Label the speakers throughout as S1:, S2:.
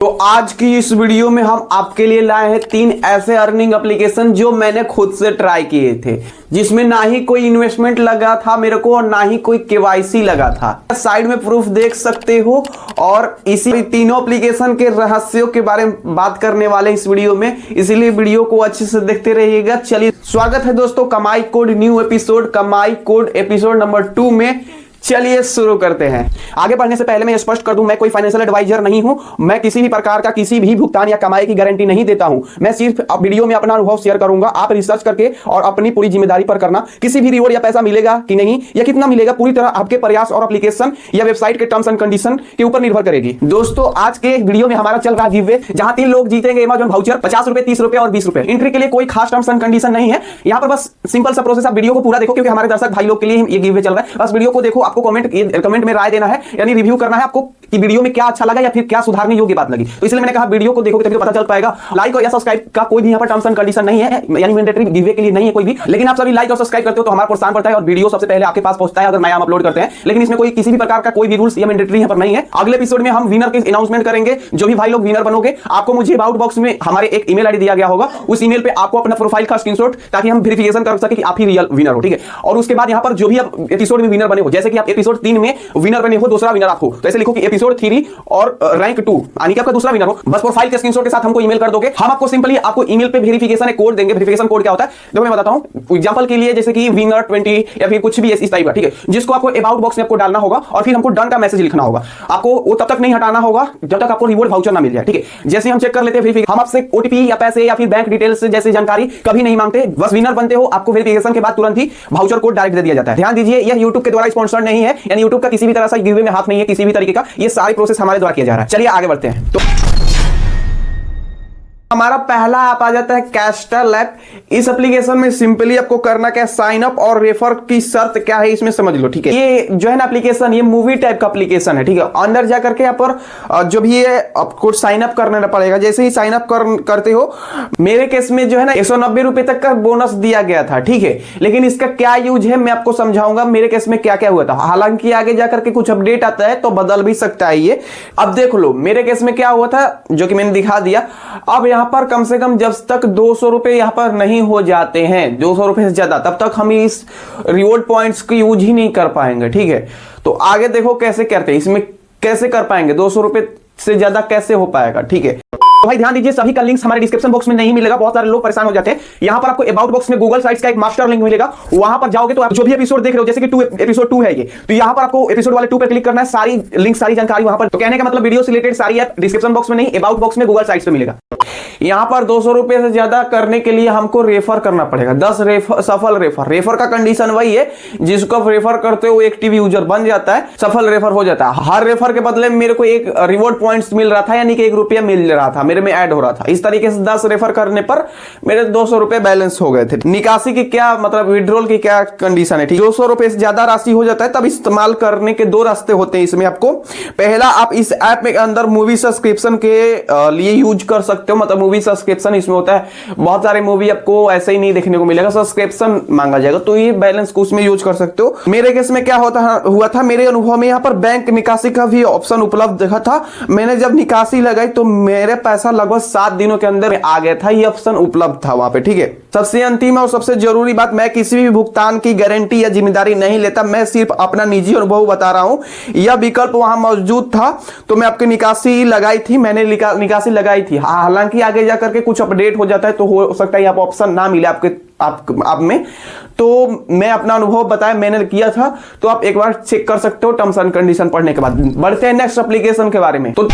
S1: तो आज की इस वीडियो में हम आपके लिए लाए हैं 3 ऐसे अर्निंग एप्लीकेशन जो मैंने खुद से ट्राई किए थे, जिसमें ना ही कोई इन्वेस्टमेंट लगा था मेरे को और ना ही कोई केवाईसी लगा था। साइड में प्रूफ देख सकते हो और इसी तीनों एप्लीकेशन के रहस्यों के बारे में बात करने वाले इस वीडियो में, इसीलिए वीडियो को अच्छे से देखते रहिएगा। चलिए, स्वागत है दोस्तों कमाई कोड न्यू एपिसोड, कमाई कोड एपिसोड नंबर 2 में। चलिए शुरू करते हैं। आगे बढ़ने से पहले मैं स्पष्ट कर दूं, मैं कोई फाइनेंशियल एडवाइजर नहीं हूं। मैं किसी भी प्रकार का किसी भी भुगतान या कमाई की गारंटी नहीं देता हूं। मैं सिर्फ वीडियो में अपना अनुभव शेयर करूंगा। आप रिसर्च करके और अपनी पूरी जिम्मेदारी पर करना। किसी भी रिवॉर्ड या पैसा मिलेगा कि नहीं या कितना मिलेगा, पूरी तरह आपके प्रयास और एप्लीकेशन या वेबसाइट के टर्म्स एंड कंडीशन के ऊपर निर्भर करेगी। दोस्तों, आज के वीडियो में हमारा चल रहा है गिवअवे, जहां 3 लोग जीतेंगे अमेज़न वाउचर 50 रुपए, 30 रुपए और 20 रुपए। एंट्री के लिए कोई खास टर्म्स एंड कंडीशन नहीं है। यहां पर बस सिंपल सा प्रोसेस। आप वीडियो को पूरा देखो, क्योंकि हमारे दर्शक भाई लोग के लिए ये गिवअवे चल रहा है। बस वीडियो को देखो। आपको कमेंट में राय देना है, यानी रिव्यू करना है आपको कि वीडियो में क्या अच्छा लगा या फिर क्या सुधारने योग्य बात लगी। तो इसलिए मैंने कहा वीडियो को देखोगे तभी तो पता चल पाएगा। लाइक और या सब्सक्राइब का कोई भी यहाँ पर टर्म्स एंड कंडीशन नहीं है, यानी मैंडेटरी गिवअवे के लिए नहीं है कोई भी। लेकिन आप सभी लाइक और सब्सक्राइब करते हो तो हमारा प्रोत्साहन बढ़ता है और वीडियो सबसे पहले आपके पास पहुंचता है अगर नया हम अपलोड करते हैं। लेकिन इसमें कोई किसी भी प्रकार का कोई भी रूल्स या मैंडेटरी यहाँ पर नहीं है। अगले एपिसोड में हम विनर की अनाउंसमेंट करेंगे। जो भी भाई लोग विनर बनोगे, आपको मुझे अबाउट बॉक्स में हमारे एक ईमेल आईडी दिया गया होगा। उस ईमेल पे आपको अपना प्रोफाइल का स्क्रीनशॉट, ताकि हम वेरिफिकेशन कर सके कि आप ही रियल विनर हो, ठीक है। और उसके बाद यहाँ पर जो भी आप एपिसोड में विनर बने हो, जैसे कि आप एपिसोड 3 में विनर बने हो, दूसरा विनर आप हो, तो ऐसे लिखो कि एपिसोड 3 और रैंक 2, यानी कि आपका दूसरा विनर हो। बस प्रोफाइल के स्क्रीनशॉट के साथ हमको ईमेल कर दोगे। हम आपको सिंपली आपको ईमेल पे वेरिफिकेशन कोड देंगे। वेरिफिकेशन कोड क्या होता है देखो मैं बताता हूं। एग्जांपल के लिए जैसे कि विनर 20 या फिर कुछ भी इस टाइप का, ठीक है, जिसको आपको अबाउट बॉक्स में आपको डालना होगा और फिर हमको डन का मैसेज लिखना होगा। आपको वो तब तक नहीं हटाना होगा जब तक आपको रिवॉर्ड वाउचर ना मिल जाए, ठीक है। जैसे हम चेक कर लेते हैं वेरिफिकेशन, हम आपसे ओटीपी या पैसे या फिर बैंक डिटेल्स जैसी जानकारी कभी नहीं मांगते। बस विनर बनते हो, आपको वेरिफिकेशन के बाद तुरंत ही वाउचर कोड डायरेक्ट दे दिया जाता है। ध्यान दीजिए, यह YouTube के द्वारा स्पॉन्सर्ड नहीं है, यानी YouTube का किसी भी तरह से गिवअवे में हाथ नहीं है किसी भी तरीके का। ये सारी प्रोसेस हमारे द्वारा किया जा रहा है। चलिए आगे बढ़ते हैं। तो हमारा पहला ऐप आ जाता है कैस्टल ऐप। इस एप्लीकेशन में सिंपली आपको करना क्या है, साइन अप और रेफर की शर्त क्या है इसमें समझ लो, ठीक है। ये जो है ना एप्लीकेशन, ये मूवी टाइप का एप्लीकेशन है, ठीक है। अंदर जाकर के यहाँ पर जो भी है आपको साइन अप करना पड़ेगा। जैसे ही साइन अप करते हो, मेरे केस में जो है ना 190 रुपए तक का बोनस दिया गया था, ठीक है। लेकिन इसका क्या यूज है मैं आपको समझाऊंगा, मेरे केस में क्या क्या हुआ था। हालांकि आगे जाकर के कुछ अपडेट आता है तो बदल भी सकता है ये। अब देख लो मेरे केस में क्या हुआ था, जो कि मैंने दिखा दिया। अब यहाँ पर कम से कम जब तक 200 रुपए यहाँ पर नहीं हो जाते हैं, 200 रुपए से ज्यादा, तब तक हम इस रिवॉर्ड पॉइंट्स को यूज ही नहीं कर पाएंगे, ठीक है। तो आगे देखो कैसे करते हैं, इसमें कैसे कर पाएंगे, 200 रुपए से ज्यादा कैसे हो पाएगा, ठीक है। तो भाई ध्यान दीजिए, सभी का लिंक्स हमारे डिस्क्रिप्शन बॉक्स में नहीं मिलेगा। बहुत सारे लोग परेशान हो जाते हैं। यहां पर आपको अबाउट बॉक्स में गूगल साइट्स का एक मास्टर लिंक मिलेगा। वहां पर जाओगे तो आप जो भी एपिसोड देख रहे हो, जैसे कि एपिसोड 2 है ये, तो यहां पर आपको एपिसोड वाले 2 पे क्लिक करना है। सारी लिंक, सारी जानकारी वहां पर। तो कहने का मतलब वीडियो से रिलेटेड सारी ऐप डिस्क्रिप्शन बॉक्स में नहीं, अबाउट बॉक्स में गूगल साइट्स पे मिलेगा। यहां पर 200 रुपए से ज्यादा करने के लिए हमको रेफर करना पड़ेगा। 10 सफल रेफर का कंडीशन वही है, जिसको आप रेफर करते हो एक्टिव यूजर बन जाता है, सफल रेफर हो जाता है। हर रेफर के बदले मेरे को एक रिवॉर्ड पॉइंट्स मिल रहा था, यानी कि 1 रुपया मिल रहा था, मेरे में ऐड हो रहा था। इस तरीके से 10 रेफर करने पर मेरे 200 रुपए बैलेंस हो गए थे। निकासी की क्या मतलब, विड्रॉल की क्या कंडीशन है, ठीक। 200 रुपए से ज्यादा राशि हो जाता है तब इस्तेमाल करने के 2 रास्ते होते हैं इसमें आपको। पहला, आप इस ऐप में अंदर मूवी सब्सक्रिप्शन के लिए यूज कर सकते हो। मतलब मूवी सब्सक्रिप्शन इसमें होता है, बहुत सारे मूवी आपको ऐसे ही नहीं देखने को मिलेगा, सब्सक्रिप्शन मांगा जाएगा, तो ये बैलेंस को उसमें यूज कर सकते हो। मेरे केस में क्या हुआ था, मेरे अनुभव में यहाँ पर बैंक निकासी का भी ऑप्शन उपलब्ध था। मैंने जब निकासी लगाई तो मेरे पैसा लगभग 7 दिनों के अंदर आ गया था। ये ऑप्शन उपलब्ध था वहां पे, ठीक है। सबसे अंतिम और सबसे जरूरी बात, मैं किसी भी भुगतान की गारंटी या जिम्मेदारी नहीं लेता। मैं सिर्फ अपना निजी अनुभव बता रहा हूं। यह विकल्प वहां मौजूद था तो मैं आपकी निकासी लगाई थी, मैंने निकासी लगाई थी। हालांकि आगे जाकर के कुछ अपडेट हो जाता है तो हो सकता है आप ऑप्शन ना मिले आप में। तो मैं अपना अनुभव बताया, मैंने किया था, तो आप एक बार चेक कर सकते हो टर्म्स एंड कंडीशन पढ़ने के बाद। बढ़ते हैं नेक्स्ट एप्लीकेशन के बारे में। तो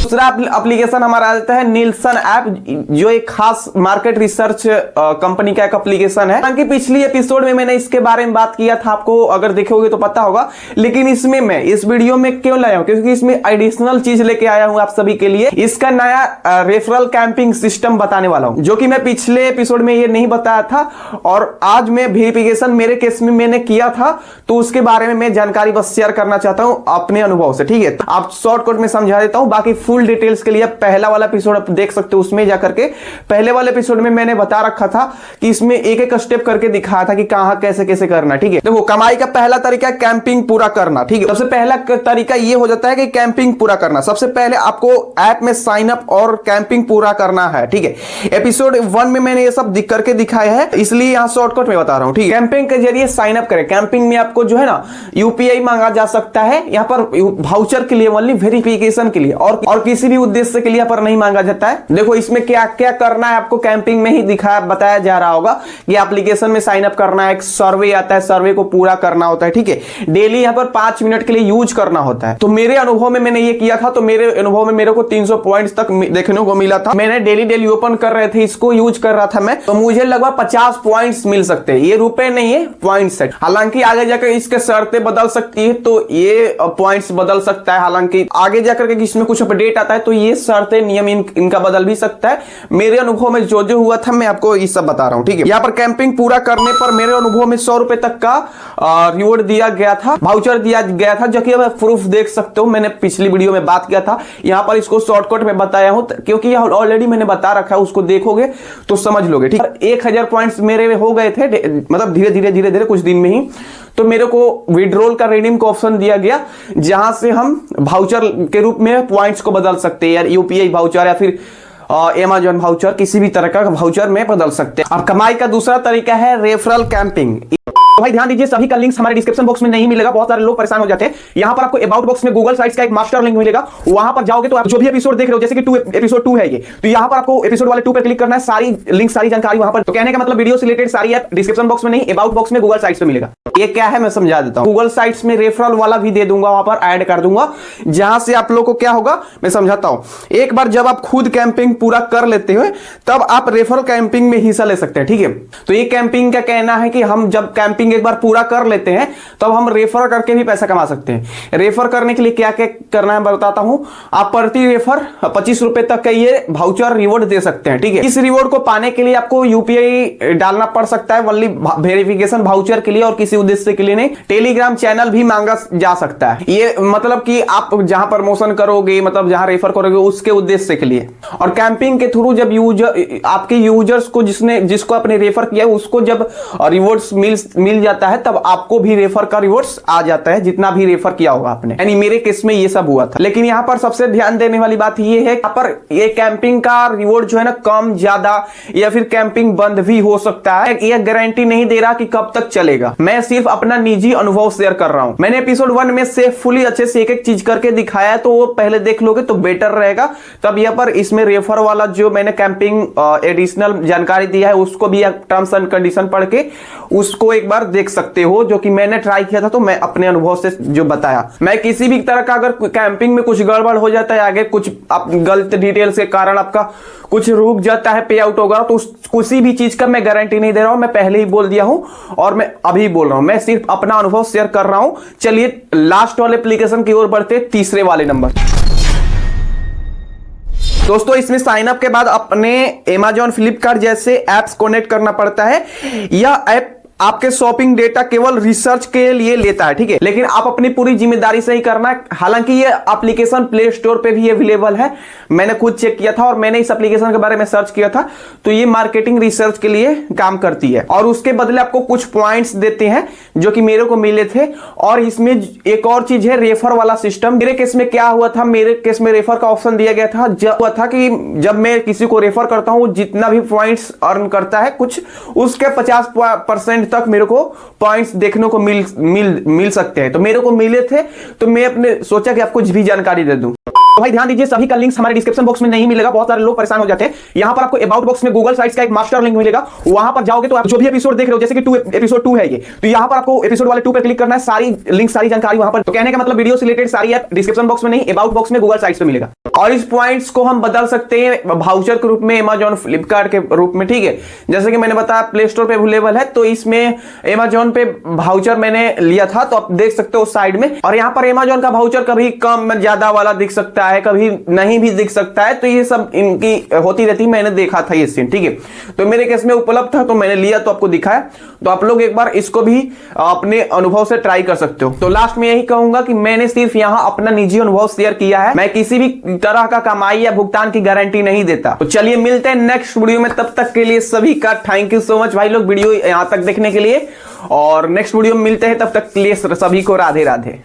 S1: दूसरा एप्लीकेशन हमारा आ जाता है निल्सन ऐप, जो एक खास मार्केट रिसर्च कंपनी का एक एप्लीकेशन है। हालांकि पिछली एपिसोड में मैंने इसके बारे में बात किया था, आपको अगर देखोगे तो पता होगा। लेकिन इसमें मैं इस वीडियो में क्यों लाया हूं, क्योंकि इसमें एडिशनल चीज लेके आया हूं आप सभी के लिए। इसका नया रेफरल कैंपिंग सिस्टम बताने वाला हूं, जो कि मैं पिछले एपिसोड में ये नहीं बताया था। और आज मैं वेरिफिकेशन मेरे केस में मैंने किया था, तो उसके बारे में मैं जानकारी बस शेयर करना चाहता हूं अपने अनुभव से, ठीक है। आप शॉर्टकट में समझा देता हूं, बाकी फुल डिटेल्स के लिए पहला वाला एपिसोड आप देख सकते हो, उसमें जाकर के पहले वाले एपिसोड में मैंने बता रखा था कि इसमें एक एक स्टेप करके दिखाया था कि कहां कैसे कैसे करना। ठीक है, देखो कमाई का पहला तरीका है कैंपिंग पूरा करना। ठीक है, सबसे पहला तरीका ये हो जाता है कि कैंपिंग पूरा करना। सबसे पहले आपको ऐप में साइन अप और कैंपिंग पूरा करना है। ठीक है, एपिसोड 1 में मैंने ये सब करके दिखाया है, इसलिए यहां शॉर्टकट में बता रहा हूं। ठीक है, कैंपिंग के जरिए साइन अप करें। कैंपिंग में आपको जो है ना यूपीआई मांगा जा सकता है, यहां पर वाउचर के लिए, ओनली वेरिफिकेशन के लिए, और किसी भी उद्देश्य के लिए यहां पर नहीं मांगा जाता है। देखो इसमें क्या क्या करना है आपको कैंपिंग में ही बताया जा रहा होगा कि एप्लीकेशन में साइन अप करना है, एक सर्वे आता है, सर्वे को पूरा करना होता है। ठीक है, डेली यहां पर 5 मिनट के लिए यूज करना होता है। तो मेरे अनुभव में मैंने ये किया था, तो मेरे अनुभव में मेरे को 300 पॉइंट्स तक देखने को मिला था। मैंने डेली ओपन कर रहे थे, इसको यूज कर रहा था मैं, तो मुझे लगभग 50 पॉइंट्स मिल सकते हैं। ये रुपए नहीं है, पॉइंट्स है। हालांकि आगे जाकर इसके शर्तें बदल सकती है, तो ये पॉइंट्स बदल सकता है। हालांकि आगे जाकर के इसमें कुछ अपडेट आता है तो ये शर्तें नियम इनका बदल भी सकता है। मेरे अनुभव में जो जो हुआ था मैं आपको ये सब बता रहा हूं। ठीक है, यहाँ पर कैंपिंग पूरा करने पर मेरे अनुभव में 100 रुपए तक का रिवॉर्ड दिया गया था, वाउचर दिया गया था, जो कि मैं प्रूफ देख सकते हो। मैंने पिछली वीडियो में बात किया था, यहाँ पर इसको शॉर्टकट में बताया हूं क्योंकि ऑलरेडी मैंने बता रखा है, उसको देखोगे तो समझ लोगे। ठीक है, 1000 पॉइंट्स मेरे हो गए थे, मतलब धीरे धीरे कुछ दिन में ही। तो मेरे को विड्रॉल का रिडीम का ऑप्शन दिया गया, जहां से हम वाउचर के रूप में पॉइंट्स को बदल सकते हैं, यार यूपीआई वाउचर या फिर अमेज़न वाउचर, किसी भी तरह का वाउचर में बदल सकते हैं। और कमाई का दूसरा तरीका है रेफरल कैंपिंग। तो भाई ध्यान दीजिए, सभी का लिंक्स हमारे डिस्क्रिप्शन बॉक्स में नहीं मिलेगा, बहुत सारे लोग परेशान हो जाते हैं। यहां पर आपको अबाउट बॉक्स में गूगल साइट्स का एक मास्टर लिंक मिलेगा, वहां पर जाओगे तो आप जो भी एपिसोड देख रहे हो, जैसे कि एपिसोड 2 है ये, तो यहां पर आपको एपिसोड वाले 2 पे क्लिक करना है, सारी लिंक सारी जानकारी वहां पर। तो कहने का मतलब वीडियो से रिलेटेड सारी ऐप डिस्क्रिप्शन बॉक्स में नहीं, अबाउट बॉक्स में गूगल साइट्स पे मिलेगा। ये क्या है मैं समझा देता हूं। गूगल साइट्स में रेफरल वाला भी दे दूंगा, वहां पर ऐड कर दूंगा, जहां से आप लोगों को क्या होगा मैं समझाता हूं। एक बार जब आप खुद कैंपिंग पूरा कर लेते हो तब आप रेफरल कैंपिंग में हिस्सा ले सकते हैं। ठीक है, तो ये कैंपिंग का कहना है कि हम जब कैंपिंग एक बार पूरा कर लेते हैं तब हम रेफर करके भी पैसा कमा सकते हैं। रेफर करने के लिए क्या क्या करना है बताता हूं। आप प्रति रेफर 25 रुपए तक का ये वाउचर रिवॉर्ड दे सकते हैं। ठीक है, इस रिवॉर्ड को पाने के लिए आपको यूपीआई डालना पड़ सकता है, ओनली वेरिफिकेशन वाउचर के लिए और किसी उद्देश्य के लिए नहीं। टेलीग्राम चैनल भी मांगा जा सकता है, ये मतलब कि आप जहां प्रमोशन करोगे, मतलब जहां रेफर करोगे उसके उद्देश्य के लिए। और कैंपिंग के थ्रू जब आपके यूजर्स को जिसको आपने रेफर किया उसको जब रिवॉर्ड्स मिल जाता है, तब आपको भी रेफर का रिवॉर्ड्स आ जाता है, जितना भी रेफर किया होगा आपने। यानी मेरे केस में ये सब हुआ था। लेकिन यहाँ पर सबसे ध्यान देने वाली बात ये है, यहाँ पर ये कैंपिंग का रिवॉर्ड जो है ना कम ज्यादा या फिर कैंपिंग बंद भी हो सकता है, ये गारंटी नहीं दे रहा कि कब तक चलेगा। मैं सिर्फ अपना निजी अनुभव शेयर कर रहा हूं। मैंने एपिसोड 1 में सेफुली अच्छे से एक एक चीज करके दिखाया, तो वो पहले देख लोगे तो बेटर रहेगा। तब यहाँ पर इसमें रेफर वाला जो मैंने कैंपिंग एडिशनल जानकारी दिया है उसको भी टर्म्स एंड कंडीशन पढ़ के उसको एक बार देख सकते हो, जो कि मैंने ट्राई किया था। तो मैं अपने अनुभव से जो बताया, मैं किसी भी तरह का अगर कैंपिंग में कुछ गड़बड़ हो जाता है, आगे कुछ आप गलत डिटेल्स के कारण आपका कुछ रुक जाता है, पे आउट होगा, तो किसी भी चीज का मैं गारंटी नहीं दे रहा हूं। मैं पहले ही बोल दिया हूं और मैं अभी बोल रहा हूं, मैं सिर्फ अपना अनुभव शेयर कर रहा हूं। चलिए लास्ट वाले एप्लीकेशन की ओर बढ़ते, तीसरे वाले नंबर। दोस्तों इसमें साइन अप के बाद अपने अमेज़न फ्लिपकार्ट जैसे एप्स कनेक्ट करना पड़ता है। यह ऐप आपके शॉपिंग डेटा केवल रिसर्च के लिए लेता है। ठीक है, लेकिन आप अपनी पूरी जिम्मेदारी से ही करना है। हालांकि ये एप्लीकेशन प्ले स्टोर पे भी अवेलेबल है, मैंने खुद चेक किया था और मैंने इस एप्लीकेशन के बारे में सर्च किया था। तो ये मार्केटिंग रिसर्च के लिए काम करती है और उसके बदले आपको कुछ पॉइंट्स देते हैं, जो कि मेरे को मिले थे। और इसमें एक और चीज है रेफर वाला सिस्टम। मेरे केस में क्या हुआ था, मेरे केस में रेफर का ऑप्शन दिया गया था। हुआ था कि जब मैं किसी को रेफर करता हूं, जितना भी पॉइंट्स अर्न करता है कुछ, उसके 50% तक मेरे को पॉइंट्स देखने को मिल सकते हैं। तो मेरे को मिले थे, तो मैं अपने सोचा कि आपको भी जानकारी दे दूं। तो भाई ध्यान दीजिए, सभी का लिंक्स हमारे डिस्क्रिप्शन बॉक्स में नहीं मिलेगा, बहुत सारे लोग परेशान हो जाते हैं। यहां पर आपको अबाउट बॉक्स में गूगल साइट्स का एक मास्टर लिंक मिलेगा, वहां पर जाओगे तो आप जो भी एपिसोड देख रहे हो, जैसे कि एपिसोड 2 है ये, तो यहां पर आपको एपिसोड वाले 2 पे क्लिक करना है, सारी लिंक सारी जानकारी वहां पर। तो कहने का मतलब वीडियो से रिलेटेड सारी ऐप डिस्क्रिप्शन बॉक्स में नहीं, अबाउट बॉक्स में गूगल साइट्स पे मिलेगा। और इस पॉइंट्स को हम बदल सकते हैं वाउचर के रूप में, अमेज़न फ्लिपकार्ट के रूप में। ठीक है, जैसे कि मैंने बताया प्ले स्टोर पे अवेलेबल है, तो इसमें अमेज़न पे वाउचर मैंने लिया था, तो आप देख सकते हो साइड में। और यहाँ पर अमेज़न का वाउचर कभी कम ज्यादा वाला दिख सकता सकता है, कभी नहीं भी दिख सकता है, तो ये सब इनकी होती रहती है। मैंने देखा था ये सीन, ठीक है। तो मेरे केस में उपलब्ध था तो मैंने लिया, तो आपको दिखाया। तो आप लोग एक बार इसको भी अपने अनुभव से ट्राई कर सकते हो। तो लास्ट में यही कहूंगा कि मैंने सिर्फ यहां अपना निजी अनुभव शेयर किया है, मैं किसी भी तरह का कमाई या भुगतान की गारंटी नहीं देता। तो चलिए मिलते हैं नेक्स्ट वीडियो में, तब तक के लिए सभी का थैंक यू सो मच भाई लोग वीडियो यहां तक देखने के लिए, और नेक्स्ट वीडियो में मिलते हैं, तब तक के लिए सभी को राधे राधे।